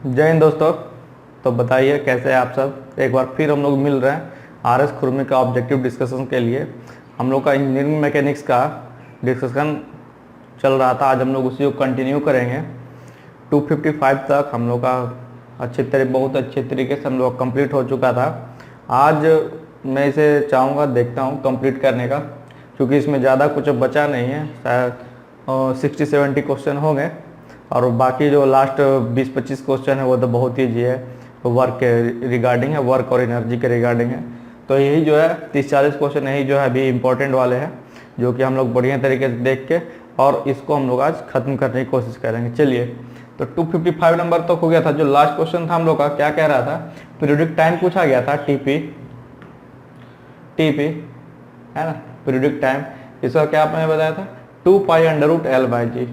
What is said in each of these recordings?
जय हिंद दोस्तों। तो बताइए कैसे हैं आप सब। एक बार फिर हम लोग मिल रहे हैं आरएस खुरमी का ऑब्जेक्टिव डिस्कशन के लिए। हम लोग का इंजीनियरिंग मैकेनिक्स का डिस्कशन चल रहा था, आज हम लोग उसी को कंटिन्यू करेंगे। 255 तक हम लोग का बहुत अच्छे तरीके से हम लोग कंप्लीट हो चुका था। आज मैं इसे चाहूँगा, देखता हूँ कंप्लीट करने का, क्योंकि इसमें ज़्यादा कुछ बचा नहीं है। शायद 60-70 क्वेश्चन होंगे और बाकी जो लास्ट 20-25 क्वेश्चन है वो तो बहुत ईजी है, वर्क के रिगार्डिंग है, वर्क और एनर्जी के रिगार्डिंग है। तो यही जो है 30-40 क्वेश्चन यही जो है अभी इम्पोर्टेंट वाले हैं, जो कि हम लोग बढ़िया तरीके से देख के और इसको हम लोग आज ख़त्म करने की कोशिश करेंगे। चलिए, तो 255 नंबर तक हो गया था। जो लास्ट क्वेश्चन था हम लोग का क्या कह रहा था, पीरियोडिक टाइम पूछा गया था, टीपी है ना, पीरियोडिक टाइम। इसका क्या आपने बताया था, 2π√L/g,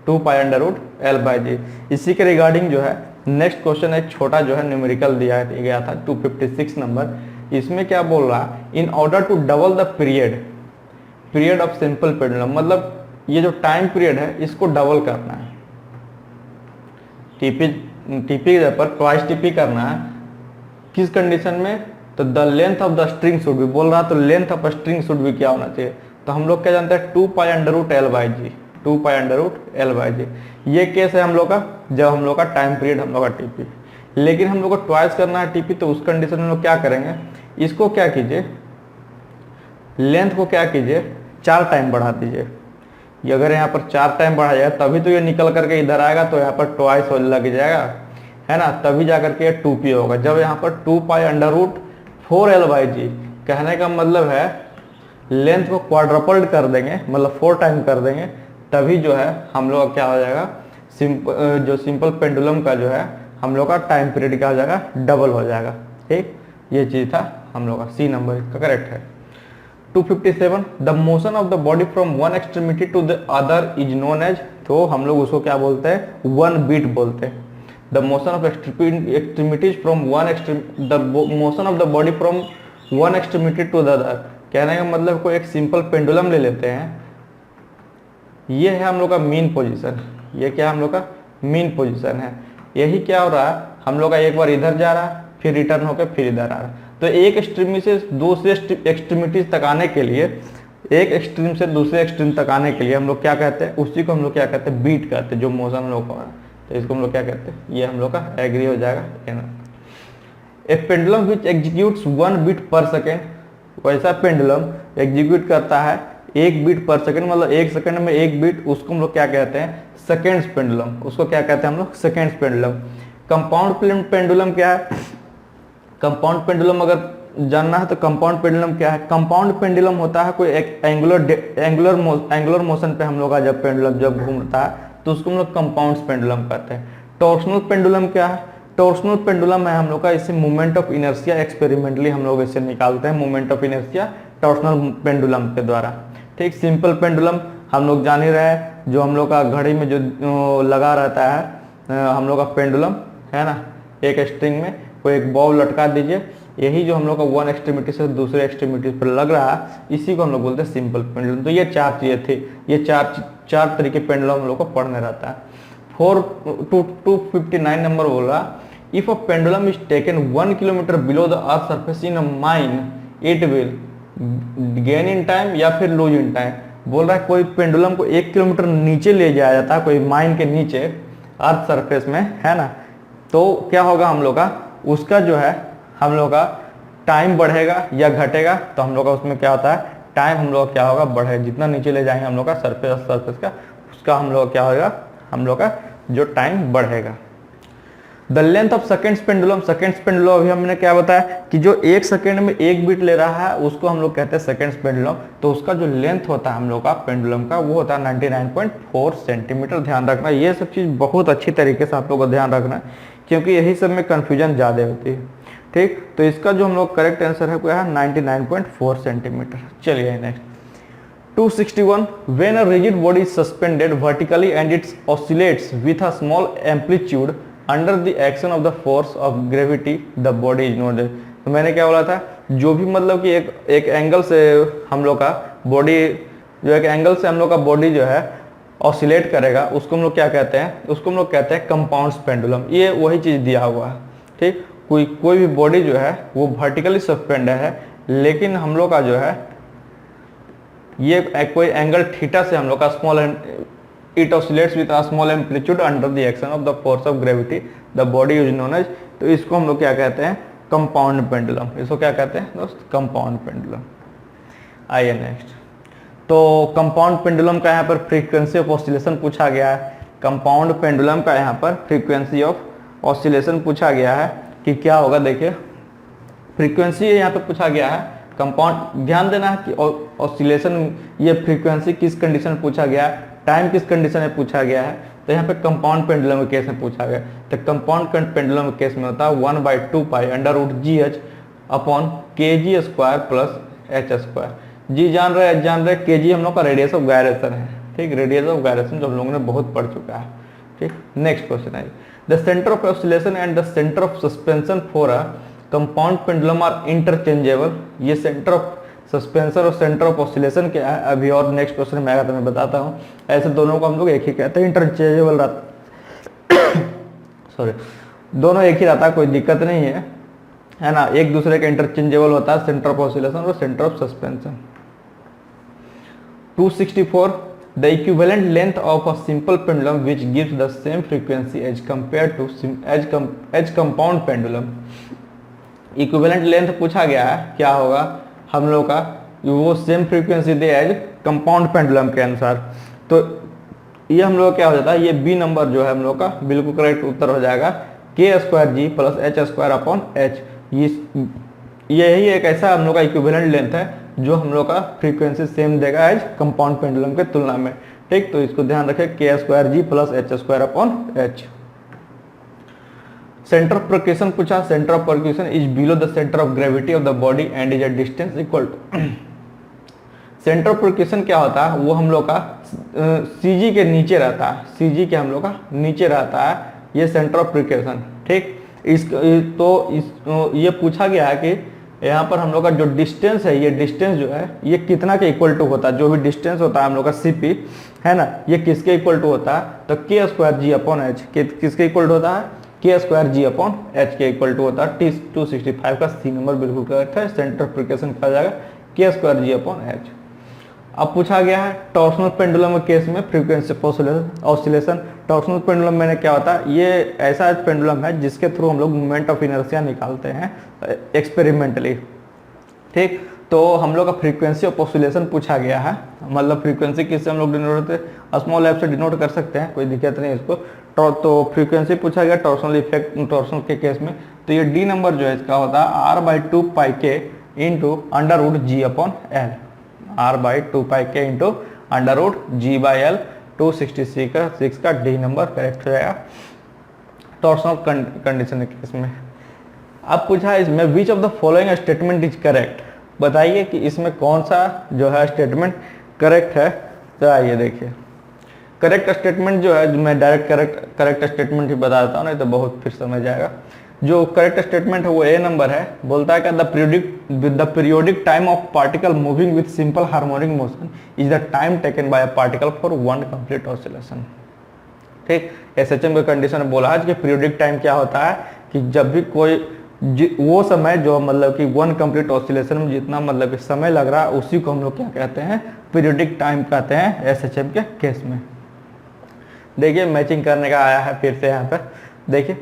2π√L/g। इसी के रिगार्डिंग जो है नेक्स्ट क्वेश्चन एक छोटा जो है न्यूमेरिकल दिया गया था 256 नंबर। इसमें क्या बोल रहा है, in order to double the period of simple pendulum, मतलब ये जो टाइम पीरियड है इसको डबल करना है। टीपी के जगह पर ट्वाइस टीपी करना है। किस कंडीशन में, तो the length of the string should भी बोल रहा, तो लेंथ ऑफ स्ट्रिंग शुड भी क्या होना चाहिए, तो हम लोग क्या जानते हैं 2π√L/g, 2π√L/g। ये केस है हम लोग का, जब हम लोग का टाइम पीरियड हम लोग का टीपी। लेकिन हम लोग को ट्वाइस करना है टीपी, तो उस कंडीशन में हम लोग क्या करेंगे, इसको क्या कीजिए, लेंथ को क्या कीजिए 4 टाइम बढ़ा दीजिए। ये अगर यहाँ पर 4 टाइम बढ़ा जाएगा तभी तो ये निकल करके इधर आएगा, तो यहाँ पर ट्वाइस लग जाएगा, है ना, तभी जा करके ये 2p होगा। जब यहाँ पर 2π√4L/g, कहने का मतलब है लेंथ को क्वाड्रपल्ड कर देंगे, मतलब 4 टाइम कर देंगे, तभी जो है हम लोग क्या हो जाएगा, सिंपल पेंडुलम का जो है हम लोग का टाइम पीरियड क्या हो जाएगा, डबल हो जाएगा। ठीक, ये चीज़ था हम लोग का, सी नंबर इसका करेक्ट है। 257, the motion of the body from one extremity to the other is known as, तो हम लोग उसको क्या बोलते हैं, 1 बीट बोलते हैं। The motion of extremities from the motion of the body from one extremity to the other, कहने का मतलब कोई एक सिंपल पेंडुलम ले लेते हैं, ये है हम लोग का मीन पोजीशन, ये क्या हम लोग का मीन पोजीशन है। यही क्या हो रहा है, हम लोग का एक बार इधर जा रहा है, फिर रिटर्न होकर फिर इधर आ रहा है। तो एक एक्सट्रीमी से दूसरे एक्सट्रीमिटीज तक आने के लिए, एक एक्सट्रीम से दूसरे एक्सट्रीम तक आने के लिए हम लोग क्या कहते हैं, उसी को हम लोग क्या कहते हैं, बीट कहते हैं, जो मोशन हम लोग का है, तो इसको हम लोग क्या कहते हैं, ये हम लोग का एग्री हो जाएगा। ए पेंडुलम विच एग्जीक्यूट्स 1 बीट पर सेकेंड, वैसा पेंडुलम एग्जीक्यूट करता है 1 बीट पर सेकेंड, मतलब 1 सेकेंड में 1 बीट, उसको हम लोग क्या कहते हैं, सेकेंड्स पेंडुलम, उसको क्या कहते हैं हम लोग, सेकेंड्स पेंडुलम। कंपाउंड पेंडुलम क्या है, कंपाउंड पेंडुलम अगर जानना है तो कंपाउंड पेंडुलम क्या है, कंपाउंड पेंडुलम होता है कोई एक एंगुलर मोशन पे हम लोग का जब पेंडुलम जब घूमता है तो उसको हम लोग कंपाउंड पेंडुलम कहते हैं। टॉर्सनल पेंडुलम क्या है, टॉर्सनल पेंडुलम है हम लोग का, इसे मूवमेंट ऑफ इनर्शिया एक्सपेरिमेंटली हम लोग इसे निकालते हैं, movement of inertia torsional pendulum के द्वारा। ठीक, सिंपल पेंडुलम हम लोग जान ही रहे हैं, जो हम लोग का घड़ी में जो लगा रहता है हम लोग का पेंडुलम, है ना, एक स्ट्रिंग में कोई एक बॉल लटका दीजिए, यही जो हम लोग का वन एक्सट्रीमिटी से दूसरे एक्सट्रीमिटी पर लग रहा है, इसी को हम लोग बोलते हैं सिंपल पेंडुलम। तो ये 4 चीजें थी, ये चार तरीके पेंडुलम हम लोग को पढ़ने रहता है। 259 नंबर बोल रहा, if a pendulum is taken 1 kilometre below the earth surface in a mine, it will gain in time या फिर लूज इन टाइम। बोल रहा है कोई पेंडुलम को 1 किलोमीटर नीचे ले जाया जाता है, कोई माइन के नीचे अर्थ सरफेस में, है ना, तो क्या होगा हम लोग का, उसका जो है हम लोग का टाइम बढ़ेगा या घटेगा, तो हम लोग का उसमें क्या होता है, टाइम हम लोग क्या होगा, बढ़ेगा। जितना नीचे ले जाएंगे हम लोग का सरफेस का, उसका हम लोग क्या होगा, हम लोग का जो टाइम बढ़ेगा। The length of seconds pendulum, seconds pendulum अभी हमने क्या बताया कि जो 1 सेकेंड में 1 बीट ले रहा है उसको हम लोग कहते हैं सेकेंड्स पेंडुलम, तो उसका जो लेंथ होता है हम लोग का पेंडुलम का वो होता है 99.4 सेंटीमीटर। ध्यान रखना, ये सब चीज़ बहुत अच्छी तरीके से आप लोग को ध्यान रखना है, क्योंकि यही सब में कन्फ्यूजन ज़्यादा होती है। ठीक, तो इसका जो हम लोग करेक्ट आंसर है वो है 99.4 सेंटीमीटर। चलिए next 261, when a rigid body is suspended vertically and it's oscillates with a small amplitude under the action of the force of gravity the body is note. तो मैंने क्या बोला था, जो भी मतलब कि एक एंगल से हम लोग का बॉडी, जो एक एंगल से हम लोग का बॉडी जो है ऑसिलेट करेगा उसको हम लोग क्या कहते हैं, उसको हम लोग कहते हैं कंपाउंड पेंडुलम। ये वही चीज़ दिया हुआ है, ठीक। कोई भी बॉडी जो है वो वर्टिकली सस्पेंड है, लेकिन हम लोग का जो है ये कोई एंगल थीटा से हम लोग का small it oscillates with a small amplitude under the action of the force of gravity the body is known as, तो इसको हम लोग क्या कहते हैं, कंपाउंड पेंडुलम। इसको क्या कहते हैं दोस्त, कंपाउंड पेंडुलम। आइए नेक्स्ट, तो कंपाउंड पेंडुलम का यहाँ पर फ्रीक्वेंसी ऑफ ऑसिलेशन पूछा गया है। कंपाउंड पेंडुलम का यहाँ पर फ्रीक्वेंसी ऑफ ऑसिलेशन पूछा गया है कि क्या होगा। देखिए फ्रीक्वेंसी यहाँ पे पूछा गया है कंपाउंड, ध्यान देना है कि ऑसिलेशन ये फ्रीक्वेंसी किस कंडीशन में पूछा गया है, टाइम किस कंडीशन में पूछा गया है। तो यहाँ पे कंपाउंड पेंडुलम के केस में पूछा गया, तो कंपाउंड पेंडुलम के केस में होता है 1/2π√gh upon kg square plus h square. जी जान रहे kg हम लोग का रेडियस ऑफ गायरेशन है, ठीक, रेडियस ऑफ गायरेशन जो हम लोगों ने बहुत पढ़ चुका है, ठीक। नेक्स्ट क्वेश्चन है, the centre of oscillation and the centre of suspension for a compound pendulum are interchangeable. ये सेंटर ऑफ सस्पेंशन और सेंटर ऑफ ऑसिलेशन क्या है अभी और नेक्स्ट क्वेश्चन में आएगा तो मैं बताता हूँ। ऐसे दोनों को हम लोग एक ही कहते हैं, इंटरचेंजेबल रहता सॉरी, दोनों एक ही रहता है, कोई दिक्कत नहीं है ना, एक दूसरे का इंटरचेंजेबल होता है सेंटर ऑफ ऑसिलेशन और centre of suspension. 264 the equivalent length of a simple pendulum which gives the same frequency as compared to as compound pendulum। Equivalent length पूछा गया है, क्या होगा हम लोग का, वो सेम फ्रीक्वेंसी दे एज कंपाउंड पेंडुलम के अनुसार। तो ये हम लोग क्या हो जाता है, ये बी नंबर जो है हम लोग का बिल्कुल करेक्ट उत्तर हो जाएगा, k² plus h² upon h। यही एक ऐसा हम लोग का इक्विवेलेंट लेंथ है जो हम लोग का फ्रीक्वेंसी सेम देगा एज कंपाउंड पेंडुलम के तुलना में, ठीक। तो इसको ध्यान रखें, k² plus h² upon h। Centre of percussion पूछा, centre of percussion is below the centre of gravity of the body and is a distance equal to. Centre of percussion क्या होता है, वो हम लोग का सीजी के नीचे रहता है, सीजी के हम लोग का नीचे रहता है, ये सेंटर ऑफ परक्यूशन, ठीक। ये पूछा गया है कि यहाँ पर हम लोग का जो डिस्टेंस है, ये डिस्टेंस जो है ये कितना के इक्वल टू होता है, जो भी डिस्टेंस होता है हम लोग का सीपी है ना, ये किसके इक्वल टू होता है, तो k² अपॉन h, किसके इक्वल टू होता है, k² अपॉन h के इक्वल टू होता है। 265 का सी नंबर बिल्कुल करेक्ट है, सेंटर ऑफ परक्यूशन कहा जाएगा k² अपॉन h। अब पूछा गया है टॉर्सनल पेंडुलम के केस में फ्रीक्वेंसी ऑसिलेशन। टॉर्सनल पेंडुलम में क्या होता है, ये ऐसा पेंडुलम है जिसके थ्रू हम लोग मोमेंट ऑफ इनर्शिया निकालते हैं एक्सपेरिमेंटली, ठीक। तो हम लोग का फ्रीक्वेंसी ऑफ ऑसिलेशन पूछा गया है, मतलब फ्रीक्वेंसी किससे हम लोग डिनोट करते हैं, स्मॉल एफ से डिनोट कर सकते हैं, कोई दिक्कत नहीं इसको। तो फ्रीक्वेंसी पूछा गया टॉर्सनल इफेक्ट, टॉर्सनल के केस में, तो ये डी नंबर जो है इसका होता है r/2πk into √g upon l, r/2πk into √g/l। 266 का डी नंबर करेक्ट हो जाएगा टॉर्सनल कंडीशन के केस में। अब पूछा है इसमें which of the following statement is correct, बताइए कि इसमें कौन सा जो है स्टेटमेंट करेक्ट है। तो आइए देखिए, करेक्ट स्टेटमेंट जो है, मैं डायरेक्ट करेक्ट स्टेटमेंट ही बता देता हूँ, नहीं तो बहुत फिर समझ जाएगा। जो करेक्ट स्टेटमेंट है वो ए नंबर है, बोलता है कि the periodic time of particle moving with simple harmonic motion is the time taken by a particle for one complete oscillation, ठीक। एसएचएम के कंडीशन में बोला है कि पीरियोडिक टाइम क्या होता है कि जब भी कोई वो समय जो मतलब कि वन कंप्लीट ऑसिलेशन में जितना मतलब कि समय लग रहा है उसी को हम लोग क्या कहते हैं, पीरियोडिक टाइम कहते हैं एसएचएम के केस में। देखिए मैचिंग करने का आया है फिर से यहाँ पे, देखिए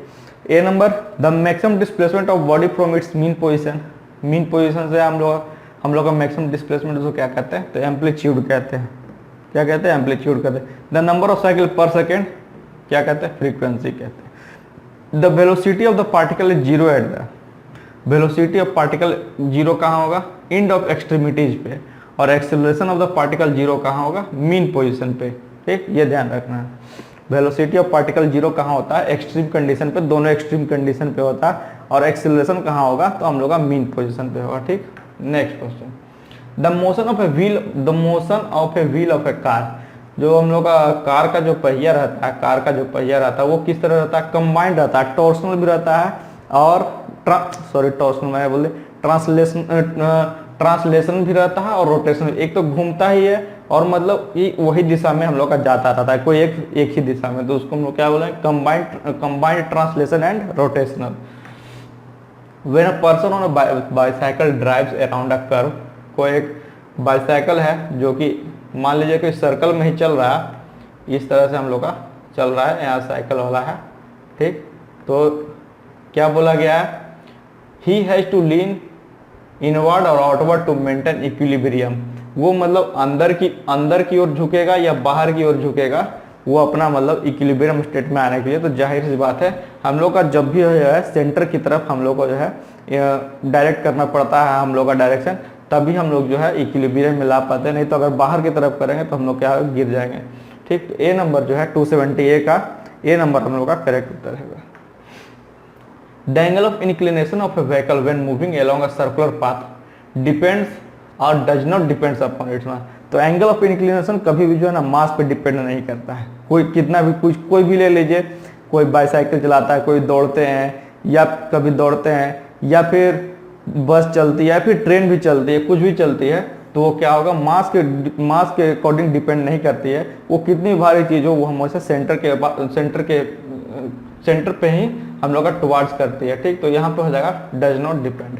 a number the maximum displacement of body from its mean position. Mean position से हम लोग का मैक्सिमम डिस्प्लेसमेंट उसको क्या कहते हैं, तो एम्पलीट्यूड कहते हैं, क्या कहते हैं, एम्पलीट्यूड कहते हैं। द नंबर ऑफ साइकिल पर सेकेंड क्या कहते हैं, फ्रीक्वेंसी कहते हैं। The velocity of the particle is zero at the, velocity of particle zero कहाँ होगा, एंड ऑफ एक्सट्रीमिटीज पे, और acceleration of the particle zero कहाँ होगा, मीन पोजीशन पे, ठीक, ये ध्यान रखना है। वेलोसिटी ऑफ पार्टिकल जीरो कहाँ होता है, एक्सट्रीम कंडीशन पे, दोनों एक्सट्रीम कंडीशन पे होता है, और एक्सेलरेशन कहाँ होगा, तो हम लोग का मीन पोजीशन पे होगा, ठीक। Next question, the motion of a wheel of A car. जो हम लोग का कार का जो पहिया रहता है वो किस तरह रहता है, कंबाइंड रहता है, टॉर्सनल भी रहता है और ट्रांसलेशन भी रहता है और रोटेशन, एक तो घूमता ही है और मतलब ये वही दिशा में हम लोग का जाता रहता है, कोई एक ही दिशा में, तो उसको हम लोग क्या बोलेंगे, combined translation and rotational. When a person on a bicycle drives around a curve, कोई एक बाईसाइकिल है जो कि मान लीजिए कि सर्कल में ही चल रहा है, इस तरह से हम लोग का चल रहा है, यहाँ साइकिल वाला है, ठीक। तो क्या बोला गया है, he has to lean inward और आउटवर्ड टू मेंटेन इक्विलिब्रियम। वो मतलब अंदर की ओर झुकेगा या बाहर की ओर झुकेगा, वो अपना मतलब इक्विलिब्रियम स्टेट में आने के लिए। तो जाहिर सी बात है हम लोग का जब भी जो है सेंटर की तरफ हम लोग को जो है डायरेक्ट करना पड़ता है हम लोग का डायरेक्शन, तभी हम लोग जो है इक्विलिब्रियम में ला पाते हैं, नहीं तो अगर बाहर की तरफ करेंगे तो हम लोग क्या गिर जाएंगे, ठीक। तो ए नंबर जो है 270 का ए नंबर हम लोग का करेक्ट उत्तर है। The angle of inclination of a vehicle when moving along a circular path depends or does not depends upon its mass। तो एंगल ऑफ इंक्लिनेशन कभी भी जो है ना मास पे डिपेंड नहीं करता है। कोई कितना भी कुछ कोई भी ले लीजिए, कोई बाईसाइकिल चलाता है, कोई दौड़ते हैं या कभी दौड़ते हैं या फिर बस चलती है या फिर ट्रेन भी चलती है, कुछ भी चलती है, तो वो क्या होगा, मास के अकॉर्डिंग डिपेंड नहीं करती है। वो कितनी भारी चीज़ हो वो हमेशा सेंटर पे ही हम लोग का टुवार्ड्स करती है, ठीक। तो यहाँ पे हो जाएगा does not depend.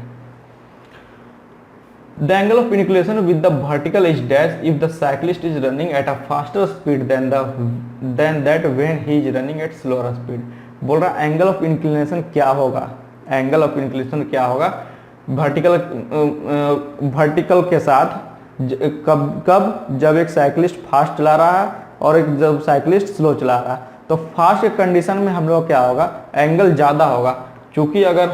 The angle of inclination with the vertical is dash if the cyclist is running at a faster speed than that when he is running at slower speed. बोल रहा एंगल ऑफ इंक्लिनेशन क्या होगा, angle of inclination क्या होगा vertical के साथ, कब जब एक साइक्लिस्ट फास्ट चला रहा है और एक जब साइक्लिस्ट स्लो चला रहा है। तो फास्ट के कंडीशन में हम लोग क्या होगा, एंगल ज़्यादा होगा, क्योंकि अगर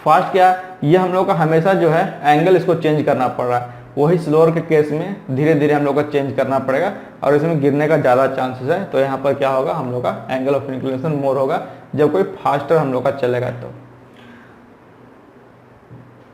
फास्ट क्या ये हम लोग का हमेशा जो है एंगल इसको चेंज करना पड़ रहा है, वही स्लोअर के केस में धीरे धीरे हम लोग का चेंज करना पड़ेगा और इसमें गिरने का ज़्यादा चांसेस है। तो यहाँ पर क्या होगा, हम लोग का एंगल ऑफ इंक्लिनेशन मोर होगा जब कोई फास्टर हम लोग का चलेगा। तो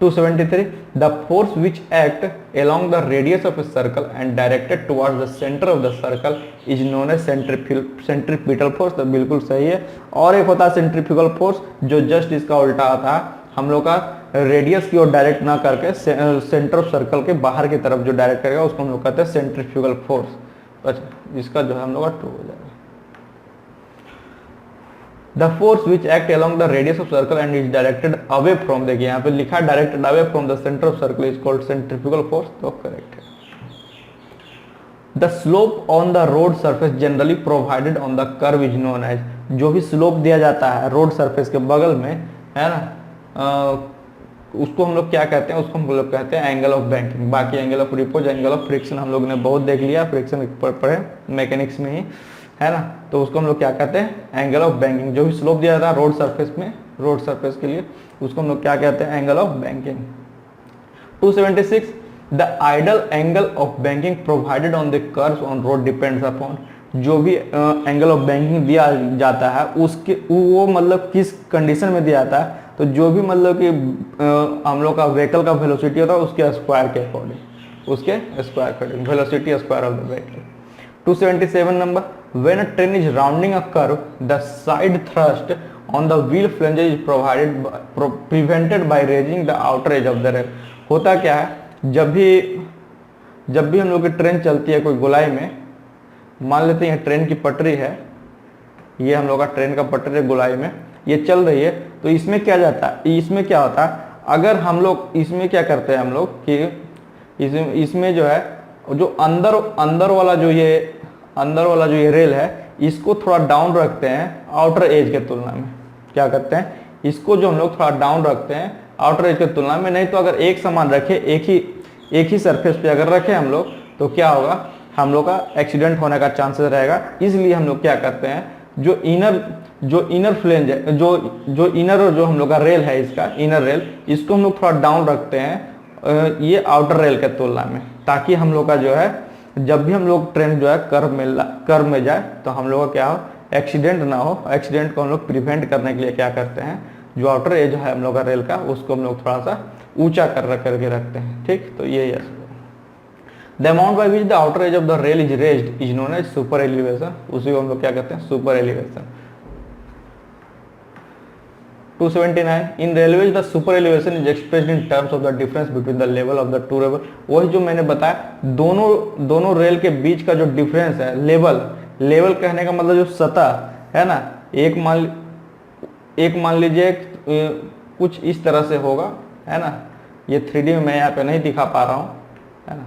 273 the force which act along the radius of a circle and directed towards the center of the circle is known as centripetal force। तो बिल्कुल सही है। और एक होता है सेंट्रीफ्यूगल फोर्स जो जस्ट इसका उल्टा आता है, हम लोग का रेडियस की ओर डायरेक्ट ना करके सेंटर ऑफ सर्कल के बाहर की तरफ जो डायरेक्ट करेगा उसको हम लोग कहते हैं सेंट्रीफ्यूगल फोर्स। अच्छा, इसका जो है हम लोग का ट्रू हो जाएगा। The force which act along the radius of circle and is directed away from, देखिए यहाँ पे लिखा है directed away from the center of circle is called centrifugal force, तो करेक्ट है। The slope on the road surface generally provided on the curve is known as, जो भी slope दिया जाता है रोड सरफेस के बगल में है ना, उसको हम लोग क्या कहते हैं, उसको हम लोग कहते हैं एंगल ऑफ बैंकिंग। बाकी angle of repose, angle of friction हम लोग ने बहुत देख लिया, फ्रिक्शन पढ़े मैकेनिक्स में ही है ना, तो उसको हम लोग क्या कहते हैं एंगल ऑफ बैंकिंग। जो भी स्लोप दिया जाता है रोड सरफेस में, रोड सरफेस के लिए, उसको हम लोग क्या कहते हैं angle of banking. 276 the ideal angle of banking provided on the curves on road depends upon, जो भी एंगल ऑफ बैंकिंग दिया जाता है उसके वो मतलब किस कंडीशन में दिया जाता है, तो जो भी मतलब कि हम लोग का व्हीकल का वेलोसिटी होता है उसके स्क्वायर के अकॉर्डिंग, उसके स्क्वायर के according, velocity square of the vehicle. 277 number when a train is rounding a curve the side thrust on the wheel flanges is prevented by raising the outer edge of the rail। होता क्या है, जब भी हम लोग की train चलती है कोई गोलाई में, मान लेते हैं ट्रेन की पटरी है, ये हम लोग का ट्रेन का पटरी है गोलाई में, ये चल रही है, तो इसमें क्या जाता है, इसमें क्या होता है, अगर हम लोग इसमें क्या करते हैं हम लोग कि इसमें जो है जो अंदर वाला जो ये रेल है इसको थोड़ा डाउन रखते हैं आउटर एज के तुलना में। क्या करते हैं, इसको जो हम लोग थोड़ा डाउन रखते हैं आउटर एज के तुलना में, नहीं तो अगर एक समान रखे एक ही सरफेस पे अगर रखे हम लोग तो क्या होगा, हम लोग का एक्सीडेंट होने का चांसेस रहेगा। इसलिए हम लोग क्या करते हैं, जो इनर फ्लेंज है, जो इनर जो हम लोग का रेल है, इसका इनर रेल, इसको हम लोग थोड़ा डाउन रखते हैं ये आउटर रेल के तुलना में, ताकि हम लोग का जो है जब भी हम लोग ट्रेन जो है कर्व में जाए तो हम लोग का क्या हो, एक्सीडेंट ना हो। एक्सीडेंट को हम लोग प्रिवेंट करने के लिए क्या करते हैं, जो आउटर एज है हम लोग का रेल का, उसको हम लोग थोड़ा सा ऊंचा करके रखते हैं, ठीक। तो ये है the amount by which the outer edge of the rail is raised is known as super elevation, उसी को हम लोग क्या कहते हैं super elevation. 279 in railways the super elevation is expressed in terms of the difference between the level of the two rail. वही जो मैंने बताया, दोनों रेल के बीच का जो डिफरेंस है, लेवल कहने का मतलब जो सतह है ना, एक मान लीजिए कुछ इस तरह से होगा, है ना, ये 3D में मैं यहाँ पे नहीं दिखा पा रहा हूँ, है ना,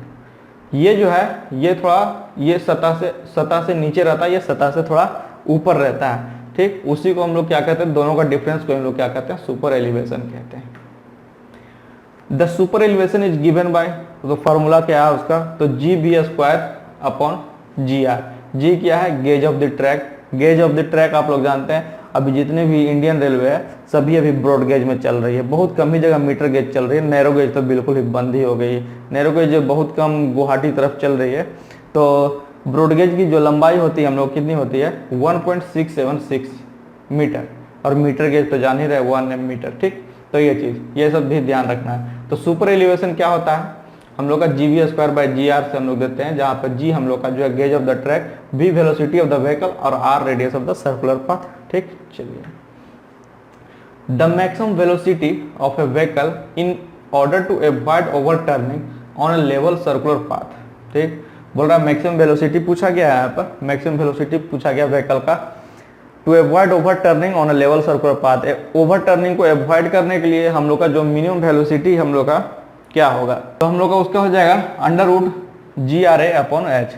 ये जो है ये थोड़ा ये सतह से नीचे रहता है, ये सतह से थोड़ा ऊपर रहता है, ठीक। उसी को हम लोग क्या कहते हैं, दोनों का डिफरेंस को हम लोग क्या कहते हैं, सुपर एलिवेशन कहते हैं। The super elevation is given by, तो फॉर्मूला क्या है उसका, तो GB² अपॉन GR। जी क्या है, gauge of the track. Gauge of the track आप लोग जानते हैं, अभी जितने भी इंडियन रेलवे है सभी अभी ब्रॉड गेज में चल रही है, बहुत कम ही जगह मीटर गेज चल रही है, नैरो गेज तो बिल्कुल ही बंद ही हो गई है। नैरो गेज बहुत कम गुवाहाटी तरफ चल रही है। तो ब्रॉड गेज की जो लंबाई होती है हम लोग कितनी होती है, 1.676 मीटर, और मीटर गेज तो जान ही रहे 1 मीटर, ठीक। तो ये चीज़, ये सब भी ध्यान रखना है। तो सुपर एलिवेशन क्या होता है, हम लोग का GB²/GR से हम लोग देते हैं, जहाँ पर G हम लोग का जो है gauge of the track, V velocity of the vehicle, और R radius of the circular path, ठीक। चलिए, the maximum velocity of a vehicle in order to avoid overturning on a level circular path, ठीक। बोल रहा है maximum velocity पूछा गया है यहाँ पर, मैक्सिमम वेलोसिटी पूछा गया व्हीकल का, to avoid overturning on a level circular path. Overturning को अवॉइड करने के लिए हम लोग का जो मिनिमम वेलोसिटी हम लोग का क्या होगा, तो हम लोग का उसका हो जाएगा √GRA upon H,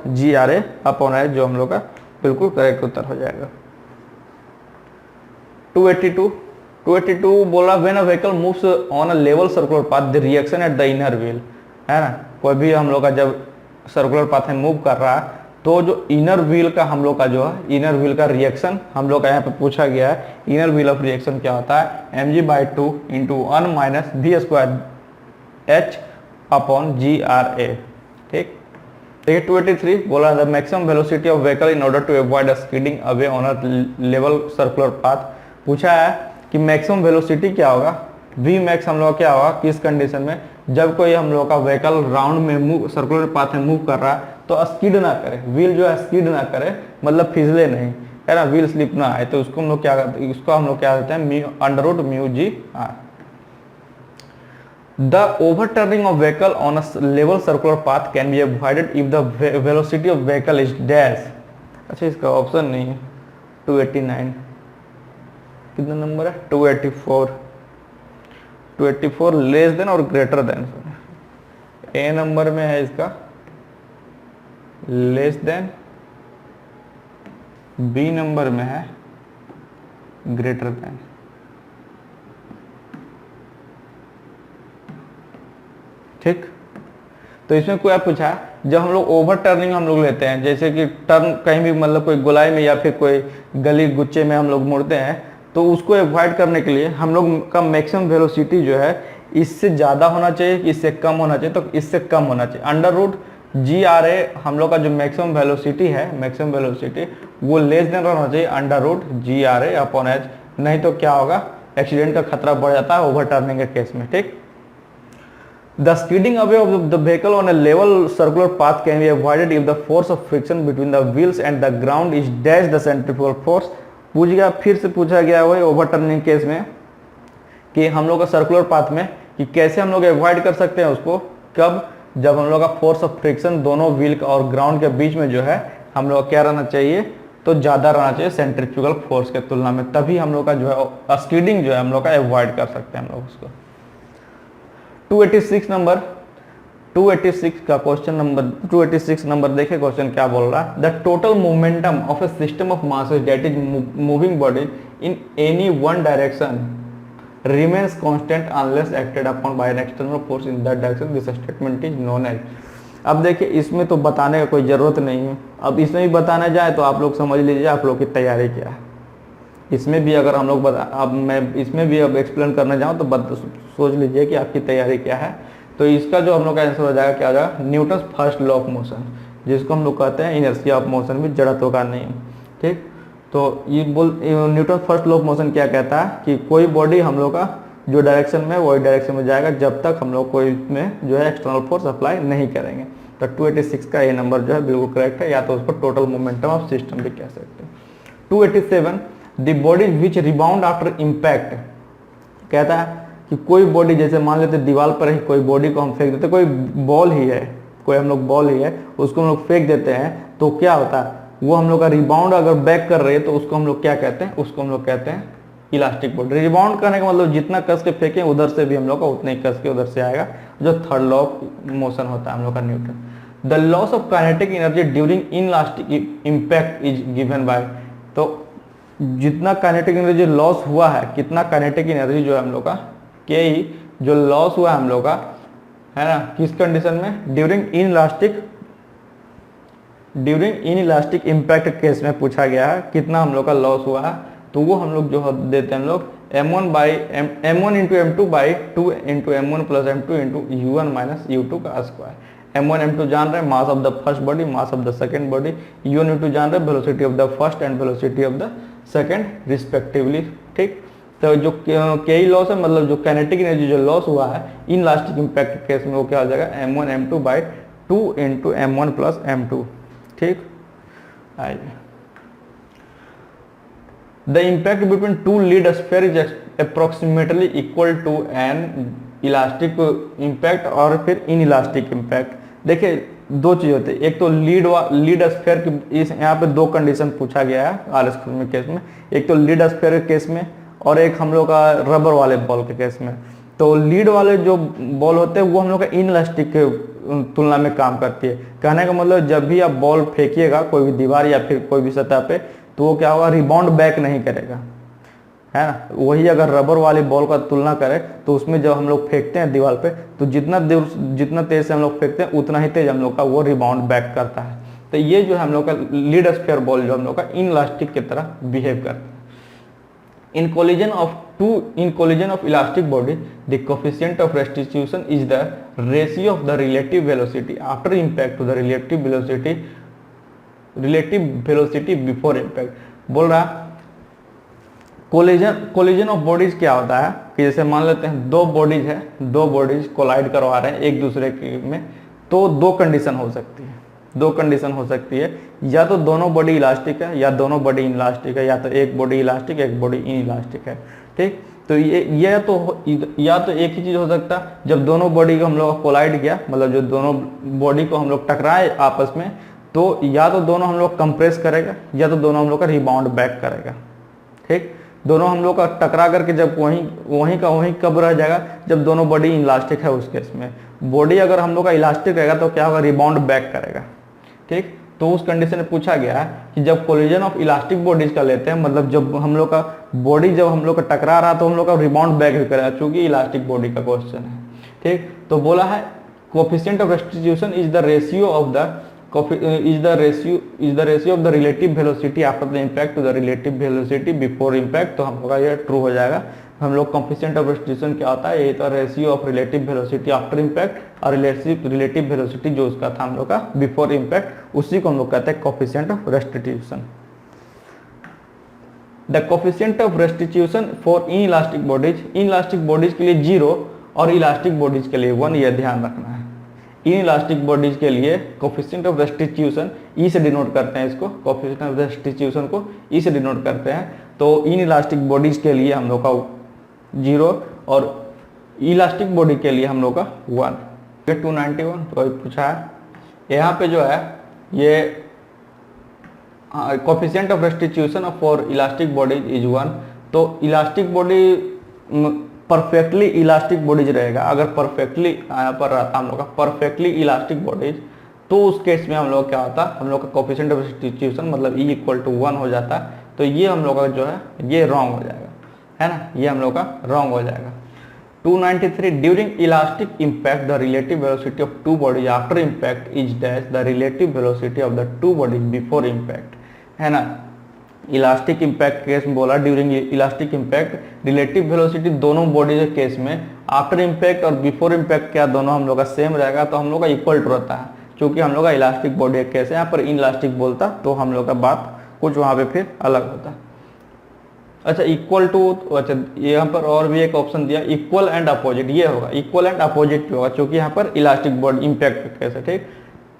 √GRA upon H, जो हम लोग का बिल्कुल करेक्ट उत्तर हो जाएगा। 282 बोला when a vehicle moves on a level circular path the reaction at the inner wheel, है ना, कोई भी हम लोग का जब सर्कुलर पाथ में मूव कर रहा है तो जो इनर व्हील का हम लोग का जो है, इनर व्हील का रिएक्शन हम लोग का यहाँ पे पूछा गया है। इनर व्हील ऑफ रिएक्शन क्या होता है, mg/2 × 1 - v² H upon GRA, ठीक। देखिए 283 बोला the maximum velocity of vehicle in order to avoid skidding away on a level circular path. पूछा है कि मैक्सिमम वेलोसिटी क्या होगा, Vmax हम लोग क्या होगा किस कंडीशन में, जब कोई हम लोग का व्हीकल राउंड में मूव, सर्कुलर पाथ में मूव कर रहा है तो स्कीड ना करे, व्हील जो है स्कीड ना करे, मतलब फिसले नहीं, है ना, व्हील स्लिप ना आए, तो उसको हम लोग क्या करते हैं, इसको हम लोग क्या कहते हैं, √μgr। The overturning of vehicle on a level circular path can be avoided if the velocity of vehicle is dash। अच्छा, इसका ऑप्शन नहीं है। 289 कितना नंबर है, 284 लेस देन और ग्रेटर देन, ए नंबर में है इसका लेस देन, बी नंबर में है ग्रेटर देन। ठीक, तो इसमें कोई आप पूछा जब हम लोग ओवर टर्निंग हम लोग लेते हैं, जैसे कि टर्न कहीं भी मतलब कोई गोलाई में या फिर कोई गली गुच्चे में हम लोग मुड़ते हैं, तो उसको अवॉइड करने के लिए हम लोग का मैक्सिमम वेलोसिटी जो है इससे ज़्यादा होना चाहिए, इससे कम होना चाहिए, तो इससे कम होना चाहिए। √GRA हम लोग का जो मैक्सिमम वेलोसिटी है, मैक्सिमम वेलोसिटी वो लेस देन रहना चाहिए √GRA अपॉन H, नहीं तो क्या होगा, एक्सीडेंट का खतरा बढ़ जाता है ओवर टर्निंग के केस में। ठीक, The skidding away of the vehicle on a level circular path can be avoided if the force of friction between the wheels and the ground is dash the centrifugal force। पूछ गया, फिर से पूछा गया वही overturning case में कि हम लोग का सर्कुलर पाथ में कि कैसे हम लोग अवॉइड कर सकते हैं उसको, कब, जब हम लोग का फोर्स ऑफ फ्रिक्शन दोनों व्हील और ग्राउंड के बीच में जो है हम लोग क्या रहना चाहिए, तो ज़्यादा रहना चाहिए सेंट्रीफ्यूगल फोर्स के तुलना में, तभी हम लोग का जो है स्कीडिंग जो है हम लोग का अवॉइड कर सकते हैं हम लोग उसको। 286 का क्वेश्चन नंबर 286 नंबर देखिए, क्वेश्चन क्या बोल रहा है, the total momentum of a system of masses that is moving body in any one direction remains constant unless acted upon by an external force in that direction, this statement is known as. अब देखिए इसमें तो बताने का कोई ज़रूरत नहीं है, अब इसमें भी बताने जाए तो आप लोग समझ लीजिए आप लोग की तैयारी क्या है। इसमें भी अगर हम लोग अब मैं इसमें भी अब एक्सप्लेन करने जाऊँ तो सोच लीजिए कि आपकी तैयारी क्या है। तो इसका जो हम लोग का आंसर हो जाएगा, क्या हो जाएगा, Newton first law of motion, जिसको हम लोग कहते हैं इनर्शिया ऑफ मोशन, भी जड़त्व का नियम। ठीक, तो ये Newton first law of motion क्या कहता है कि कोई बॉडी हम लोग का जो डायरेक्शन में वही डायरेक्शन में जाएगा जब तक हम लोग कोई में जो है एक्सटर्नल फोर्स अप्लाई नहीं करेंगे। तो 286 का ये नंबर जो है बिल्कुल करेक्ट है, या तो उसको टोटल मोमेंटम ऑफ सिस्टम भी कह सकते हैं। 287 the body which rebound after impact, कहता है कि कोई बॉडी, जैसे मान लेते दीवार पर ही कोई बॉडी को हम फेंक देते, कोई बॉल ही है, कोई हम लोग बॉल ही है, उसको हम लोग फेंक देते हैं, तो क्या होता है, वो हम लोग का रिबाउंड अगर बैक कर रही है तो उसको हम लोग क्या कहते हैं, उसको हम लोग कहते हैं इलास्टिक बॉडी। रिबाउंड करने का मतलब जितना कस के फेंके उधर से भी हम लोग का उतना ही कस के उधर से आएगा, जो थर्ड लॉ ऑफ मोशन होता है हम लोग का Newton. The loss of kinetic energy during inelastic impact is given by, तो जितना काइनेटिक एनर्जी लॉस हुआ है, कितना काइनेटिक एनर्जी जो है हम लोग का के ही जो लॉस हुआ है हम लोग का, है ना, किस कंडीशन में, ड्यूरिंग इनइलास्टिक इम्पैक्ट केस में पूछा गया है कितना हम लोग का लॉस हुआ है, तो वो हम लोग जो देते हैं हम लोग m1 into m2 by 2 into m1 plus m2 into u1 minus u2 का स्क्वायर। m1 m2 जान रहे हैं mass of the first body, mass of the second body, u1 u2 जान रहे हैं velocity of the first and velocity of the second respectively, ठीक। तो जो के लॉस है, मतलब जो काइनेटिक एनर्जी जो लॉस हुआ है इनइलास्टिक इम्पैक्ट केस में, वो क्या हो जाएगा m1 m2 by 2 into m1 plus m2, ठीक। आइए, the impact between two lead sphere is approximately equal to an elastic impact और फिर इनइलास्टिक इम्पैक्ट। देखिए दो चीज होती है, एक तो लीड स्फीयर की, इस यहाँ पे दो कंडीशन पूछा गया है आरएस खुरमी केस में, एक तो लीड स्फीयर के केस में और एक हम लोग का रबर वाले बॉल के केस में। तो लीड वाले जो बॉल होते हैं वो हम लोग का इनइलास्टिक के तुलना में काम करती है। कहने का मतलब जब भी आप बॉल फेंकिएगा कोई भी दीवार या फिर कोई भी सतह पे, तो वो क्या होगा, रिबाउंड बैक नहीं करेगा, है ना। वही अगर रबर वाली बॉल का तुलना करें तो उसमें जब हम लोग फेंकते हैं दीवार पे, तो जितना तेज से हम लोग फेंकते हैं उतना ही तेज हम लोग का वो रिबाउंड बैक करता है। तो ये जो है हम लोग का लीड स्फीयर बॉल जो हम लोग का इनइलास्टिक की तरह बिहेव करता है। In collision of elastic body, the coefficient of restitution is the ratio of the relative velocity after impact to the relative velocity before impact। बोल रहा कोलिजन ऑफ बॉडीज क्या होता है कि जैसे मान लेते हैं दो बॉडीज कोलाइड करवा रहे हैं एक दूसरे में, तो दो कंडीशन हो सकती है, या तो दोनों बॉडी इलास्टिक है या दोनों बॉडी इनइलास्टिक है, या तो एक बॉडी इलास्टिक एक बॉडी इनइलास्टिक है, ठीक। तो ये तो या तो एक ही चीज हो सकता है, जब दोनों बॉडी को हम लोग कोलाइड किया, मतलब जो दोनों बॉडी को हम लोग टकराए आपस में, तो या तो दोनों हम लोग कंप्रेस करेगा या तो दोनों हम लोग का रिबाउंड बैक करेगा, ठीक। दोनों हम लोग का टकरा करके जब वहीं कब रह जाएगा, जब दोनों बॉडी इलास्टिक है। उस केस में बॉडी अगर हम लोग का इलास्टिक रहेगा तो क्या होगा, रिबाउंड बैक करेगा, ठीक। तो उस कंडीशन में पूछा गया है कि जब कोलिजन ऑफ इलास्टिक बॉडीज का लेते हैं, मतलब जब हम लोग का बॉडी जब हम लोग का टकरा रहा तो हम लोग का रिबाउंड बैक भी करेगा, चूंकि इलास्टिक बॉडी का क्वेश्चन है, ठीक। तो बोला है coefficient of restitution is the ratio of the relative velocity after the impact to the relative velocity before impact. तो हम लोग का ये ट्रू हो जाएगा। हम लोग कोएफिशिएंट ऑफ रेस्टिट्यूशन क्या होता है, यही तो ratio of relative velocity after impact और रिलेटिव वेलोसिटी जो उसका था हम लोग का बिफोर इम्पैक्ट, उसी को हम लोग कहते हैं coefficient of restitution. The coefficient of restitution for inelastic bodies के लिए 0 और इलास्टिक बॉडीज के लिए 1, यह ध्यान रखना है। इनइलास्टिक बॉडीज के लिए कोएफिशिएंट ऑफ रेस्टिट्यूशन ई से डिनोट करते हैं, इसको कोएफिशिएंट ऑफ रेस्टिट्यूशन को ई से डिनोट करते हैं। तो इनइलास्टिक बॉडीज के लिए हम लोग का 0 और इलास्टिक बॉडी के लिए हम लोग का 1। 291 तो पूछा है यहाँ पे जो है ये coefficient of restitution for elastic body is 1। तो elastic body perfectly elastic bodies रहेगा। अगर परफेक्टली यहाँ पर रहता हम लोग का परफेक्टली इलास्टिक बॉडीज, तो उस केस में हम लोग क्या होता, हम लोग का कोएफिशिएंट ऑफ रेस्टिट्यूशन मतलब E = 1 हो जाता। तो ये हम लोग का जो है ये रॉन्ग हो जाएगा, है ना, ये हम लोग का रॉन्ग हो जाएगा। 293 during elastic impact the relative velocity of two bodies after impact is dash the relative velocity of the two bodies before impact, है ना। इलास्टिक इम्पैक्ट केस में बोला during elastic impact relative velocity दोनों bodies के case में after impact और before impact क्या दोनों हम लोग का सेम रहेगा, तो हम लोग का इक्वल टू रहता है। क्योंकि हम लोग का इलास्टिक बॉडी केस है, यहाँ पर इनइलास्टिक बोलता तो हम लोग का बात कुछ वहाँ पे फिर अलग होता। अच्छा इक्वल टू, अच्छा यहाँ पर और भी एक ऑप्शन दिया इक्वल एंड अपोजिट, ये होगा इक्वल एंड अपोजिट होगा, क्योंकि यहाँ पर इलास्टिक बॉडी इम्पैक्ट केस है, ठीक।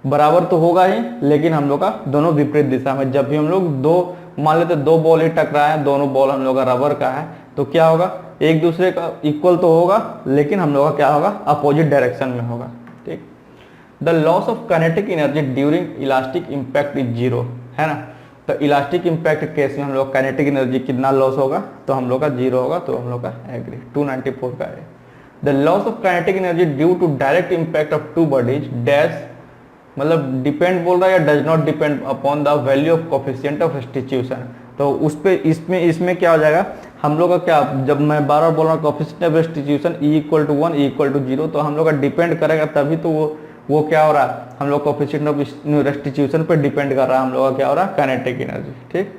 बराबर तो होगा ही, लेकिन हम लोग का दोनों विपरीत दिशा में, जब भी हम लोग दो मान लेते दो बॉल ही टकराए हैं, दोनों बॉल हम लोग का रबर का है, तो क्या होगा, एक दूसरे का इक्वल तो होगा, लेकिन हम लोग का क्या होगा, अपोजिट डायरेक्शन में होगा। ठीक, the loss of kinetic energy during elastic impact is zero, है ना। तो इलास्टिक इम्पैक्ट केस में हम लोग काइनेटिक एनर्जी कितना लॉस होगा, तो हम लोग का जीरो होगा, तो हम लोग का एग्री 294 का है। The loss of kinetic energy due to direct impact of two bodies dash, मतलब डिपेंड बोल रहा है या does not depend upon the value of coefficient of substitution. तो उस पे इसमें क्या हो जाएगा, हम लोग का क्या, जब मैं बार बार बोल रहा हूँ coefficient of substitution E = 1 E = 0, तो हम लोग का डिपेंड करेगा, तभी तो वो क्या हो रहा है, हम लोग कोफिशिएंट ऑफ सब्स्टिट्यूशन पे डिपेंड कर रहा है हम लोग का क्या हो रहा है, काइनेटिक एनर्जी। ठीक,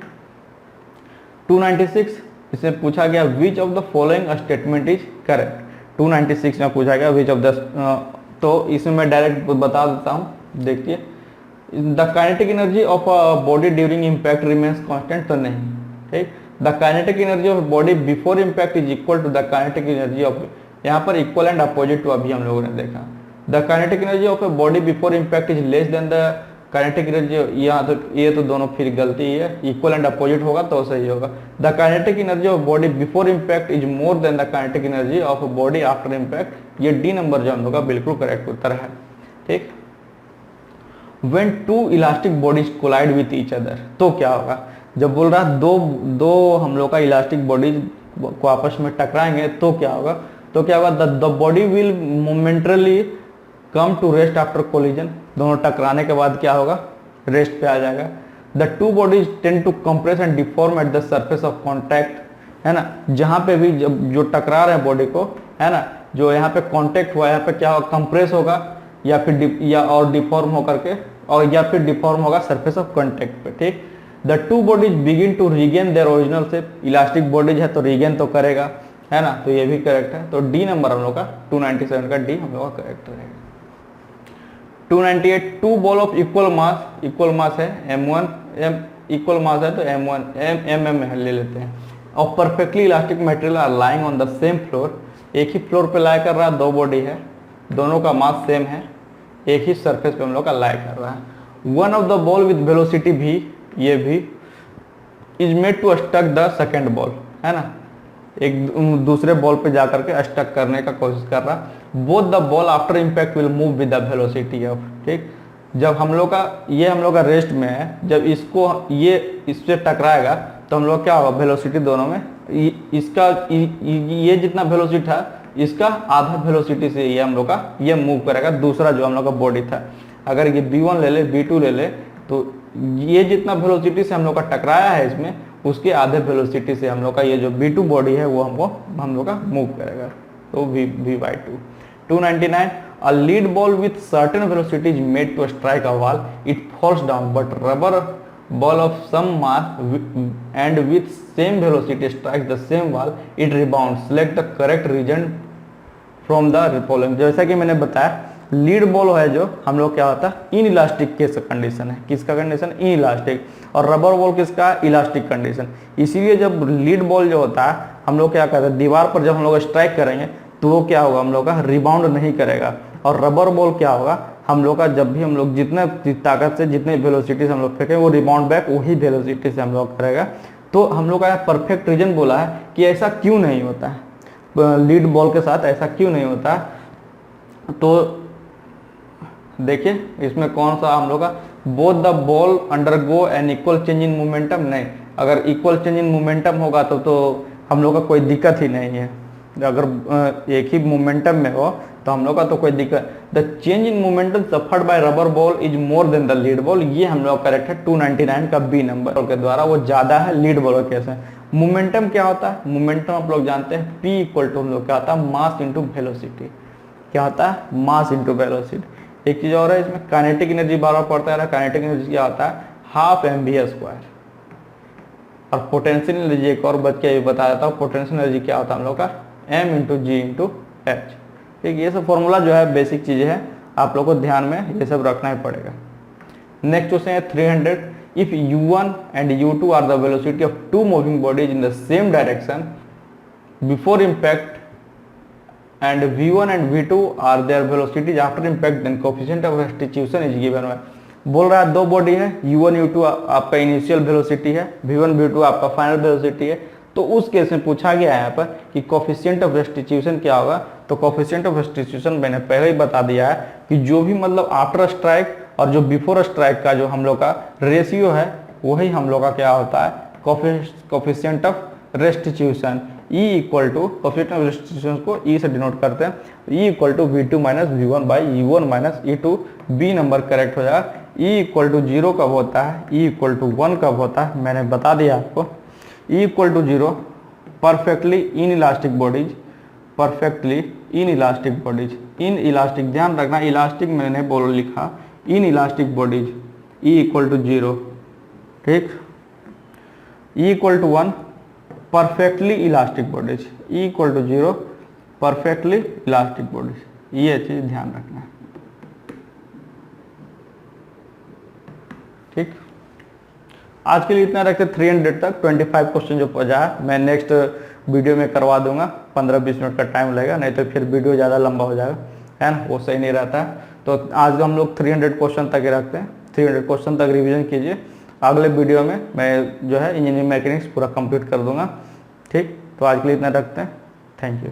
296 इसमें पूछा गया which of the following statement is correct. 296 में पूछा गया विच ऑफ द, तो इसमें मैं डायरेक्ट बता देता हूँ, देखिए, the kinetic energy of a body during impact remains constant, तो नहीं। ठीक, the kinetic energy of body before impact is equal to the kinetic energy of, यहाँ पर इक्वल एंड अपोजिट टू अभी हम लोगों ने देखा। The kinetic energy of a body before impact is less than the kinetic energy, यहाँ तो ये तो दोनों फिर गलती है, इक्वल एंड अपोजिट होगा तो सही होगा। The kinetic energy of body before impact is more than the kinetic energy of body after impact, ये डी नंबर जो हम लोग का बिल्कुल करेक्ट उत्तर है। ठीक, When two elastic bodies collide with each other, तो क्या होगा, जब बोल रहा है दो हम लोग का इलास्टिक बॉडीज को आपस में टकराएंगे तो क्या होगा, the body will momentarily come to rest after collision, दोनों टकराने के बाद क्या होगा, रेस्ट पे आ जाएगा। The two bodies tend to compress and deform at the surface of contact, है ना, जहां पे भी जब जो टकरा रहे हैं बॉडी को, है ना, जो यहाँ पे कॉन्टैक्ट हुआ, यहाँ पे क्या होगा, कंप्रेस होगा या फिर और डिफॉर्म होकर के, और या फिर डिफॉर्म होगा सरफेस ऑफ कॉन्टैक्ट पे। ठीक, the two bodies begin to regain their original shape, elastic bodies है तो रीगेन तो करेगा, है ना, तो ये भी करेक्ट है, तो डी नंबर हम लोग का 297 का डी हम लोग का करेक्ट रहेगा। 298 two ball of equal mass है m1 m इक्वल मास है तो m ले लेते हैं, और perfectly elastic material are lying on the same floor, एक ही फ्लोर पे लाई कर रहा है, दो बॉडी है, दोनों का मास सेम है, एक ही सरफेस पे हम लोग का लाई कर रहा है। One of the ball with velocity भी, ये भी is made to stuck the second ball, है ना, एक दूसरे बॉल पे जाकर के स्टक करने का कोशिश कर रहा है। Both the ball after impact will move with the velocity of, ठीक, जब हम लोग का ये हम लोग का रेस्ट में है, जब इसको ये इससे टकराएगा तो हम लोग क्या होगा, वेलोसिटी दोनों में इसका ये जितना वेलोसिटी था इसका आधा वेलोसिटी से ये हम लोग का ये मूव करेगा, दूसरा जो हम लोग का बॉडी था, अगर ये B1 ले ले B2 ले ले तो ये जितना वेलोसिटी से हम लोग का टकराया है इसमें उसके आधे वेलोसिटी से हम लोग का ये जो B2 बॉडी है वो हम लोग का मूव करेगा, तो V/2। 299 a lead ball with certain velocity is made to strike a wall, it falls down but rubber ball of some mass and with same velocity strikes the same wall, it rebounds, select the correct region from the following। जैसा कि मैंने बताया lead ball है जो हम लोग क्या होता है, इन इलास्टिक केस कंडीशन है, किसका कंडीशन, इन इलास्टिक, और रबर बॉल किसका, इलास्टिक कंडीशन। इसीलिए जब लीड बॉल जो होता है हम लोग क्या करते हैं, दीवार पर जब हम लोग स्ट्राइक करेंगे तो वो क्या होगा, हम लोग का रिबाउंड नहीं करेगा, और रबर बॉल क्या होगा, हम लोग का जब भी हम लोग जितने ताकत से जितने वेलोसिटी से हम लोग फेंकें वो रिबाउंड बैक वही वेलोसिटी से हम लोग करेगा। तो हम लोग का परफेक्ट रीजन बोला है कि ऐसा क्यों नहीं होता है, लीड बॉल के साथ ऐसा क्यों नहीं होता है। तो देखिए इसमें कौन सा हम लोग का, both the ball undergo an equal change in momentum, नहीं, अगर इक्वल चेंज इन मोमेंटम होगा तो हम लोग का कोई दिक्कत ही नहीं है, अगर एक ही मोमेंटम में हो तो हम लोग का तो कोई दिक्कत। The change in momentum suffered by rubber ball is more than the lead ball, ये हम लोग करेक्ट है 299 का बी नंबर के द्वारा, वो ज्यादा है लीड बॉल के केस में। मोमेंटम क्या होता है, मोमेंटम आप लोग जानते हैं P = हम लोग क्या होता है, मास इंटू वेलोसिटी, क्या होता है, मास इंटू वेलोसिटी। एक चीज और है इसमें काइनेटिक एनर्जी बार बार पढ़ता है, काइनेटिक एनर्जी क्या होता है, हाफ mv², और पोटेंशियल एनर्जी एक और बच के बता देता हूँ, पोटेंशियल एनर्जी क्या होता है हम लोग का, m/g/h। ठीक, ये सब फॉर्मूला जो है बेसिक चीजें हैं, आप लोग को ध्यान में ये सब रखना ही पड़ेगा। नेक्स्ट क्वेश्चन है 300, if u1 and u2 are the velocity of two moving bodies in the same direction before impact and v1 and v2 are their velocities after impact, then coefficient of substitution is given by, बोल रहा है दो body है, u1 u2 आपका initial velocity है, v1 v2 आपका final velocity है। तो उस केस में पूछा गया है यहाँ पर कि कोफिशिएंट ऑफ रेस्टिट्यूशन क्या होगा। तो कोफिशिएंट ऑफ रेस्टिट्यूशन मैंने पहले ही बता दिया है कि जो भी मतलब आफ्टर स्ट्राइक और जो बिफोर स्ट्राइक का जो हम लोग का रेशियो है वही हम लोग का क्या होता है, coefficient of restitution. E equal to coefficient of restitution को E से डिनोट करते हैं। E equal to V2 minus V1 by U1 minus E2। B number correct हो जाएगा। E इक्वल टू 0 कब होता है, E इक्वल टू 1 कब होता है, मैंने बता दिया आपको। E equal to 0 perfectly inelastic bodies, perfectly inelastic bodies, inelastic, ध्यान रखना इलास्टिक मैंने बोल लिखा, inelastic bodies E equal to 0, ठीक। E equal to 1 perfectly elastic bodies, E equal to 0 perfectly elastic bodies, ये चीज ध्यान रखना, ठीक। आज के लिए इतना रखते 300 तक। 25 क्वेश्चन जो बचा है मैं नेक्स्ट वीडियो में करवा दूंगा, 15-20 मिनट का टाइम लगेगा, नहीं तो फिर वीडियो ज़्यादा लंबा हो जाएगा, है ना, वो सही नहीं रहता है। तो आज हम लोग 300 क्वेश्चन तक ही रखते हैं। 300 क्वेश्चन तक रिवीजन कीजिए। अगले वीडियो में मैं जो है इंजीनियरिंग मैकेनिक्स पूरा कंप्लीट कर दूंगा, ठीक। तो आज के लिए इतना रखते हैं। Thank you.